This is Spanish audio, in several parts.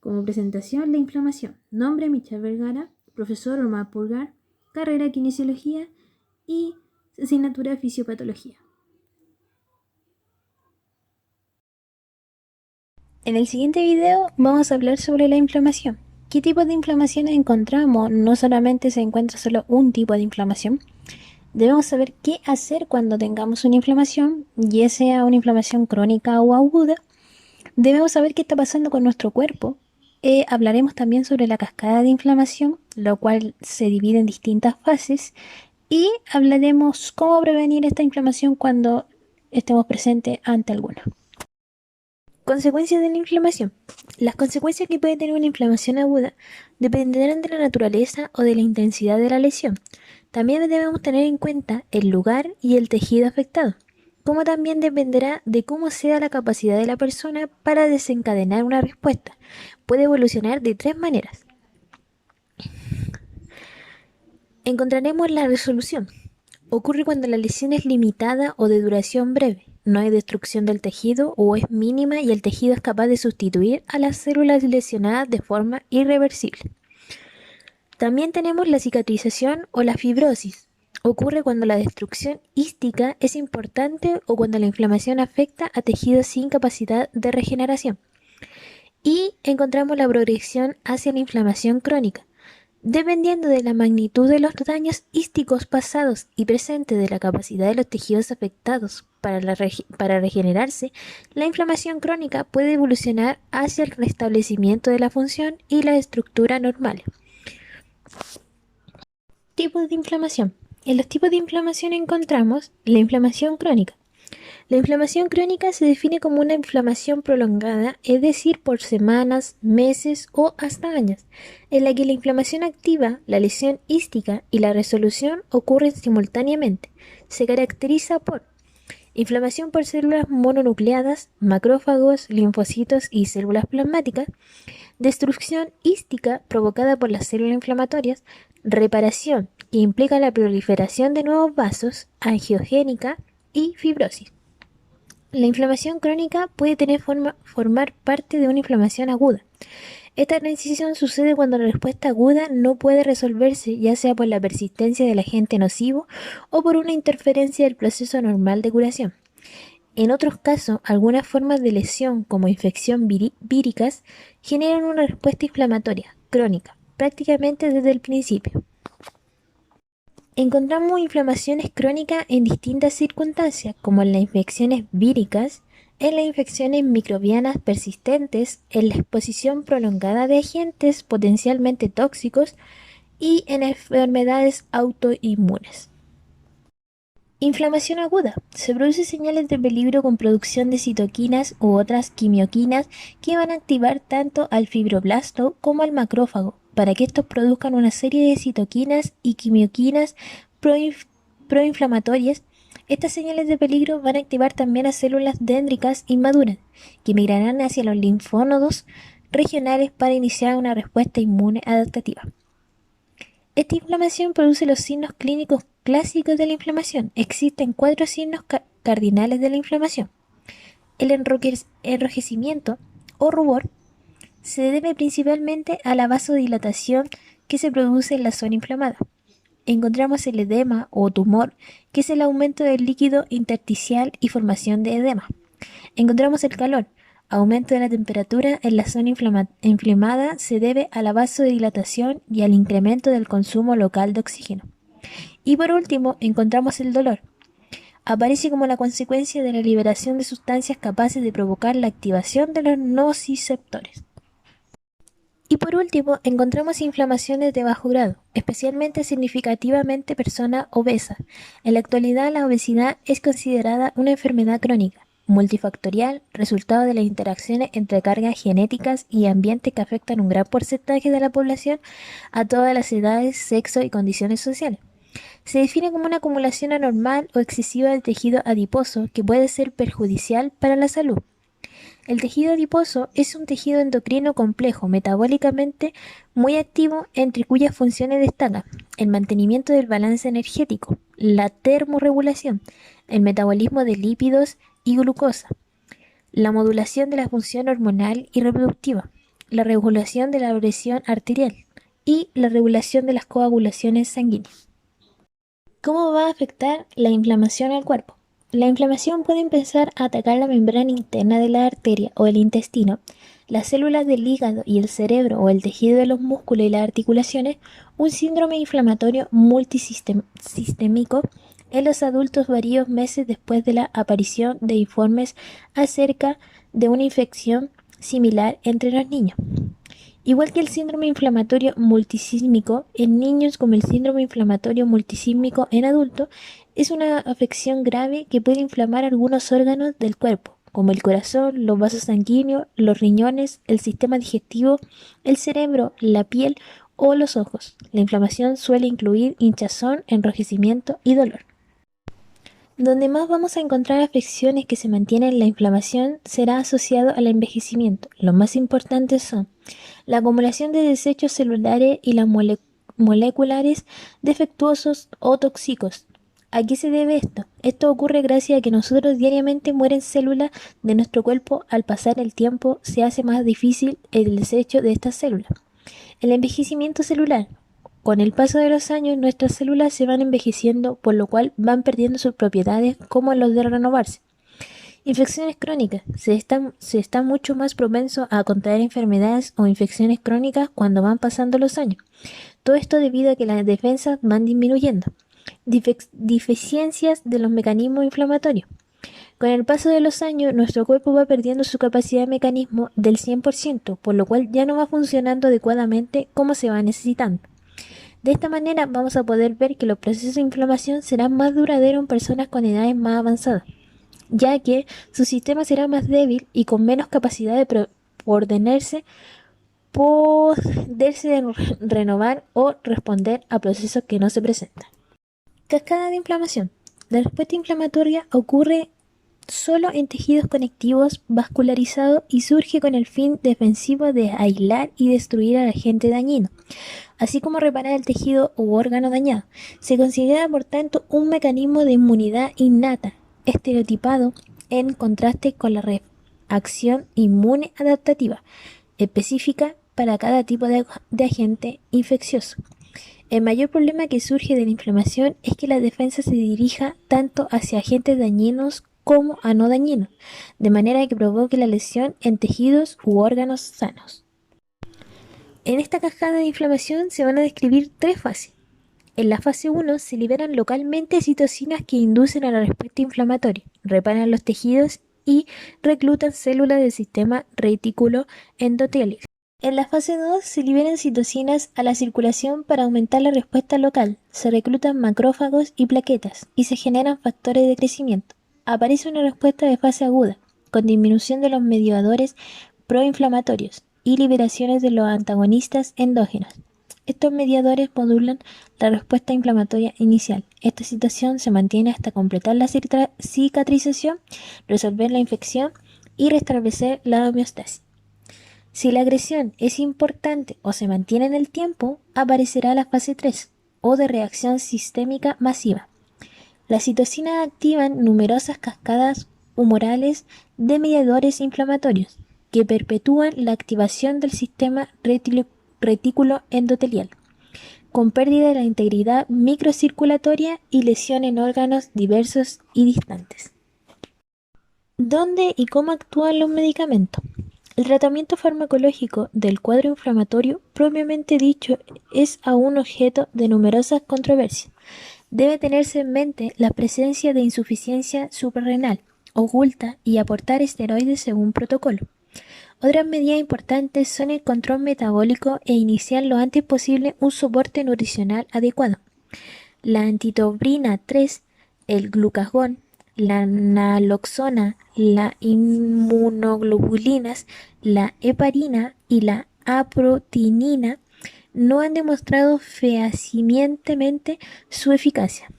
Como presentación, la inflamación. Nombre: Michelle Vergara. Profesor: Omar Pulgar. Carrera: Kinesiología. Y asignatura: Fisiopatología. En el siguiente video vamos a hablar sobre la inflamación. ¿Qué tipo de inflamación encontramos? No solamente se encuentra solo un tipo de inflamación. Debemos saber qué hacer cuando tengamos una inflamación, ya sea una inflamación crónica o aguda. Debemos saber qué está pasando con nuestro cuerpo. Hablaremos también sobre la cascada de inflamación, lo cual se divide en distintas fases. Y hablaremos cómo prevenir esta inflamación cuando estemos presentes ante alguna. Consecuencias de la inflamación. Las consecuencias que puede tener una inflamación aguda dependerán de la naturaleza o de la intensidad de la lesión. También debemos tener en cuenta el lugar y el tejido afectado, como también dependerá de cómo sea la capacidad de la persona para desencadenar una respuesta. Puede evolucionar de tres maneras. Encontraremos la resolución. Ocurre cuando la lesión es limitada o de duración breve. No hay destrucción del tejido o es mínima y el tejido es capaz de sustituir a las células lesionadas de forma irreversible. También tenemos la cicatrización o la fibrosis. Ocurre cuando la destrucción ística es importante o cuando la inflamación afecta a tejidos sin capacidad de regeneración. Y encontramos la progresión hacia la inflamación crónica. Dependiendo de la magnitud de los daños ísticos pasados y presentes de la capacidad de los tejidos afectados para regenerarse, la inflamación crónica puede evolucionar hacia el restablecimiento de la función y la estructura normal. Tipos de inflamación. En los tipos de inflamación encontramos la inflamación crónica. La inflamación crónica se define como una inflamación prolongada, es decir, por semanas, meses o hasta años, en la que la inflamación activa, la lesión ística y la resolución ocurren simultáneamente. Se caracteriza por inflamación por células mononucleadas, macrófagos, linfocitos y células plasmáticas, destrucción ística provocada por las células inflamatorias, reparación que implica la proliferación de nuevos vasos, angiogénica y fibrosis. La inflamación crónica puede formar parte de una inflamación aguda. Esta transición sucede cuando la respuesta aguda no puede resolverse, ya sea por la persistencia del agente nocivo o por una interferencia del proceso normal de curación. En otros casos, algunas formas de lesión, como infección víricas, generan una respuesta inflamatoria crónica, prácticamente desde el principio. Encontramos inflamaciones crónicas en distintas circunstancias, como en las infecciones víricas, en las infecciones microbianas persistentes, en la exposición prolongada de agentes potencialmente tóxicos y en enfermedades autoinmunes. Inflamación aguda. Se producen señales de peligro con producción de citoquinas u otras quimioquinas que van a activar tanto al fibroblasto como al macrófago para que estos produzcan una serie de citoquinas y quimioquinas proinflamatorias. Estas señales de peligro van a activar también a células dendricas inmaduras que migrarán hacia los linfónodos regionales para iniciar una respuesta inmune adaptativa. Esta inflamación produce los signos clínicos clásicos de la inflamación. Existen 4 signos cardinales de la inflamación. El enrojecimiento o rubor se debe principalmente a la vasodilatación que se produce en la zona inflamada. Encontramos el edema o tumor, que es el aumento del líquido intersticial y formación de edema. Encontramos el calor. Aumento de la temperatura en la zona inflamada se debe a la vasodilatación y al incremento del consumo local de oxígeno. Y por último, encontramos el dolor. Aparece como la consecuencia de la liberación de sustancias capaces de provocar la activación de los nociceptores. Y por último, encontramos inflamaciones de bajo grado, especialmente significativamente personas obesas. En la actualidad, la obesidad es considerada una enfermedad crónica multifactorial, resultado de las interacciones entre cargas genéticas y ambiente que afectan un gran porcentaje de la población a todas las edades, sexo y condiciones sociales. Se define como una acumulación anormal o excesiva de tejido adiposo que puede ser perjudicial para la salud. El tejido adiposo es un tejido endocrino complejo, metabólicamente muy activo, entre cuyas funciones destacan el mantenimiento del balance energético, la termorregulación, el metabolismo de lípidos y glucosa, la modulación de la función hormonal y reproductiva, la regulación de la presión arterial y la regulación de las coagulaciones sanguíneas. ¿Cómo va a afectar la inflamación al cuerpo? La inflamación puede empezar a atacar la membrana interna de la arteria o el intestino, las células del hígado y el cerebro o el tejido de los músculos y las articulaciones. Un síndrome inflamatorio multisistémico en los adultos varios meses después de la aparición de informes acerca de una infección similar entre los niños. Igual que el síndrome inflamatorio multisísmico en niños como el síndrome inflamatorio multisísmico en adultos, es una afección grave que puede inflamar algunos órganos del cuerpo, como el corazón, los vasos sanguíneos, los riñones, el sistema digestivo, el cerebro, la piel o los ojos. La inflamación suele incluir hinchazón, enrojecimiento y dolor. Donde más vamos a encontrar afecciones que se mantienen la inflamación será asociado al envejecimiento. Los más importantes son la acumulación de desechos celulares y las moleculares defectuosos o tóxicos. ¿A qué se debe esto? Esto ocurre gracias a que nosotros diariamente mueren células de nuestro cuerpo. Al pasar el tiempo se hace más difícil el desecho de estas células. El envejecimiento celular. Con el paso de los años, nuestras células se van envejeciendo, por lo cual van perdiendo sus propiedades como los de renovarse. Infecciones crónicas. Se está mucho más propenso a contraer enfermedades o infecciones crónicas cuando van pasando los años. Todo esto debido a que las defensas van disminuyendo. Deficiencias de los mecanismos inflamatorios. Con el paso de los años, nuestro cuerpo va perdiendo su capacidad de mecanismo del 100%, por lo cual ya no va funcionando adecuadamente como se va necesitando. De esta manera vamos a poder ver que los procesos de inflamación serán más duraderos en personas con edades más avanzadas, ya que su sistema será más débil y con menos capacidad de poderse renovar o responder a procesos que no se presentan. Cascada de inflamación. La respuesta inflamatoria ocurre solo en tejidos conectivos vascularizados y surge con el fin defensivo de aislar y destruir al agente dañino, así como reparar el tejido u órgano dañado. Se considera, por tanto, un mecanismo de inmunidad innata, estereotipado en contraste con la reacción inmune adaptativa, específica para cada tipo de agente infeccioso. El mayor problema que surge de la inflamación es que la defensa se dirija tanto hacia agentes dañinos como a no dañinos, de manera que provoque la lesión en tejidos u órganos sanos. En esta cascada de inflamación se van a describir tres fases. En la fase 1 se liberan localmente citocinas que inducen a la respuesta inflamatoria, reparan los tejidos y reclutan células del sistema retículo endotelial. En la fase 2 se liberan citocinas a la circulación para aumentar la respuesta local, se reclutan macrófagos y plaquetas y se generan factores de crecimiento. Aparece una respuesta de fase aguda, con disminución de los mediadores proinflamatorios y liberaciones de los antagonistas endógenos. Estos mediadores modulan la respuesta inflamatoria inicial. Esta situación se mantiene hasta completar la cicatrización, resolver la infección y restablecer la homeostasis. Si la agresión es importante o se mantiene en el tiempo, aparecerá la fase 3, o de reacción sistémica masiva. Las citocinas activan numerosas cascadas humorales de mediadores inflamatorios que perpetúan la activación del sistema retículo endotelial, con pérdida de la integridad microcirculatoria y lesión en órganos diversos y distantes. ¿Dónde y cómo actúan los medicamentos? El tratamiento farmacológico del cuadro inflamatorio propiamente dicho es aún objeto de numerosas controversias. Debe tenerse en mente la presencia de insuficiencia suprarrenal oculta y aportar esteroides según protocolo. Otras medidas importantes son el control metabólico e iniciar lo antes posible un soporte nutricional adecuado. La antitobrina 3, el glucagón, la naloxona, la inmunoglobulinas, la heparina y la aprotinina no han demostrado fehacientemente su eficacia.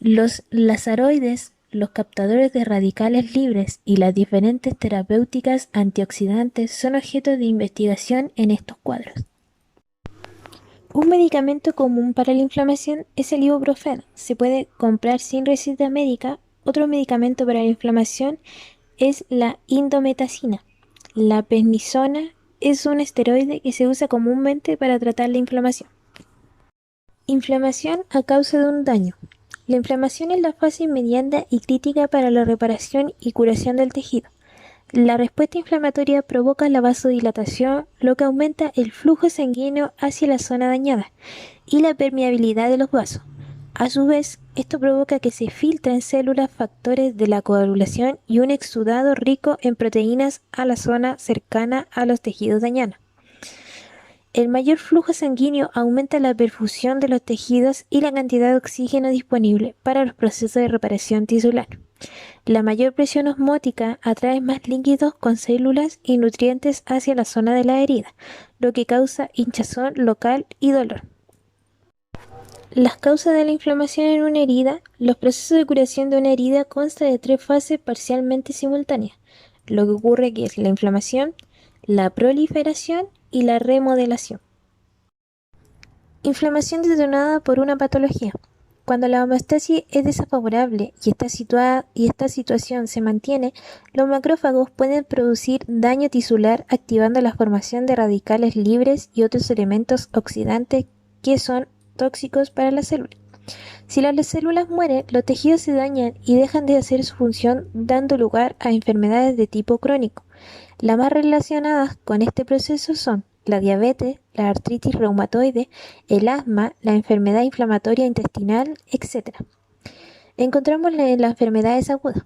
Los lazaroides, los captadores de radicales libres y las diferentes terapéuticas antioxidantes son objeto de investigación en estos cuadros. Un medicamento común para la inflamación es el ibuprofeno. Se puede comprar sin receta médica. Otro medicamento para la inflamación es la indometacina, la prednisona es un esteroide que se usa comúnmente para tratar la inflamación. Inflamación a causa de un daño. La inflamación es la fase inmediata y crítica para la reparación y curación del tejido. La respuesta inflamatoria provoca la vasodilatación, lo que aumenta el flujo sanguíneo hacia la zona dañada y la permeabilidad de los vasos. A su vez, esto provoca que se filtren células factores de la coagulación y un exudado rico en proteínas a la zona cercana a los tejidos dañados. El mayor flujo sanguíneo aumenta la perfusión de los tejidos y la cantidad de oxígeno disponible para los procesos de reparación tisular. La mayor presión osmótica atrae más líquidos con células y nutrientes hacia la zona de la herida, lo que causa hinchazón local y dolor. Las causas de la inflamación en una herida. Los procesos de curación de una herida consta de 3 fases parcialmente simultáneas. Lo que ocurre que es la inflamación, la proliferación y la remodelación. Inflamación detonada por una patología. Cuando la homeostasis es desfavorable y esta situación se mantiene, los macrófagos pueden producir daño tisular activando la formación de radicales libres y otros elementos oxidantes que son tóxicos para la célula. Si las células mueren, los tejidos se dañan y dejan de hacer su función, dando lugar a enfermedades de tipo crónico. Las más relacionadas con este proceso son la diabetes, la artritis reumatoide, el asma, la enfermedad inflamatoria intestinal, etc. Encontramos en las enfermedades agudas.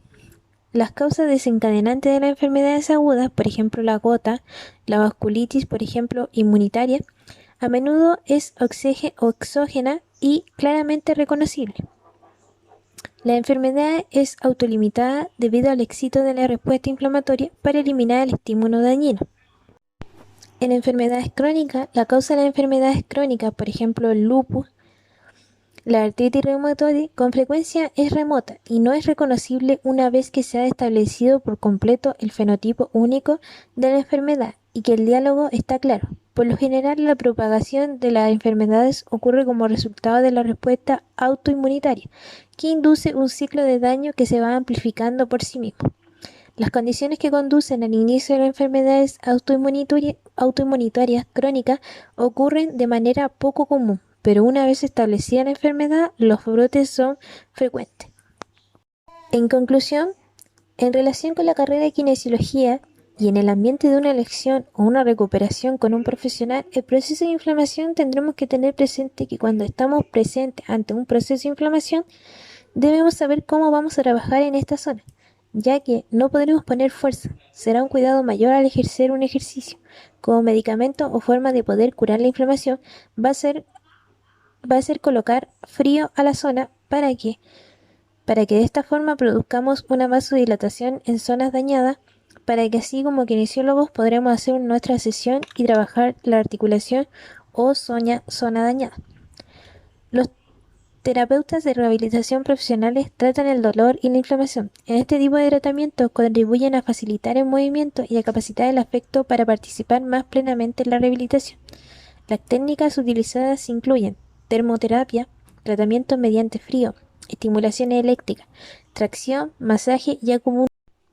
Las causas desencadenantes de las enfermedades agudas, por ejemplo la gota, la vasculitis, por ejemplo, inmunitaria, a menudo es exógena y claramente reconocible. La enfermedad es autolimitada debido al éxito de la respuesta inflamatoria para eliminar el estímulo dañino. En enfermedades crónicas, la causa de las enfermedades crónicas, por ejemplo el lupus, la artritis reumatoide, con frecuencia es remota y no es reconocible una vez que se ha establecido por completo el fenotipo único de la enfermedad y que el diálogo está claro. Por lo general, la propagación de las enfermedades ocurre como resultado de la respuesta autoinmunitaria, que induce un ciclo de daño que se va amplificando por sí mismo. Las condiciones que conducen al inicio de las enfermedades autoinmunitarias crónicas ocurren de manera poco común, pero una vez establecida la enfermedad, los brotes son frecuentes. En conclusión, en relación con la carrera de kinesiología y en el ambiente de una lección o una recuperación con un profesional, el proceso de inflamación tendremos que tener presente que cuando estamos presentes ante un proceso de inflamación, debemos saber cómo vamos a trabajar en esta zona, ya que no podremos poner fuerza. Será un cuidado mayor al ejercer un ejercicio. Como medicamento o forma de poder curar la inflamación, va a ser colocar frío a la zona para que de esta forma produzcamos una vasodilatación en zonas dañadas, para que así como kinesiólogos podremos hacer nuestra sesión y trabajar la articulación o zona dañada. Los terapeutas de rehabilitación profesionales tratan el dolor y la inflamación. En este tipo de tratamientos contribuyen a facilitar el movimiento y a capacitar el afecto para participar más plenamente en la rehabilitación. Las técnicas utilizadas incluyen termoterapia, tratamiento mediante frío, estimulación eléctrica, tracción, masaje y acupuntura.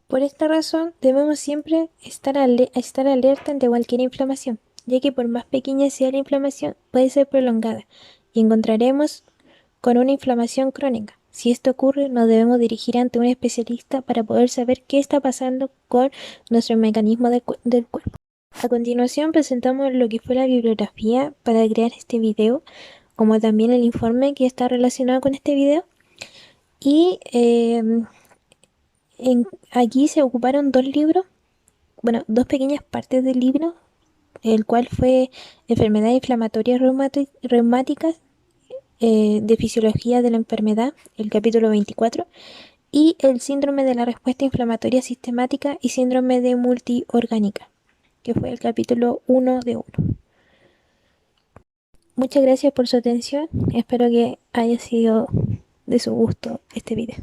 Por esta razón, debemos siempre estar alerta ante cualquier inflamación, ya que por más pequeña sea la inflamación, puede ser prolongada y encontraremos con una inflamación crónica. Si esto ocurre, nos debemos dirigir ante un especialista para poder saber qué está pasando con nuestro mecanismo del cuerpo. A continuación presentamos lo que fue la bibliografía para crear este video, como también el informe que está relacionado con este video. Y aquí se ocuparon 2 libros, bueno, 2 pequeñas partes del libro, el cual fue Enfermedades inflamatorias reumáticas, de fisiología de la enfermedad, el capítulo 24, y el síndrome de la respuesta inflamatoria sistemática y síndrome de multiorgánica, que fue el capítulo 1 de 1. Muchas gracias por su atención, espero que haya sido de su gusto este video.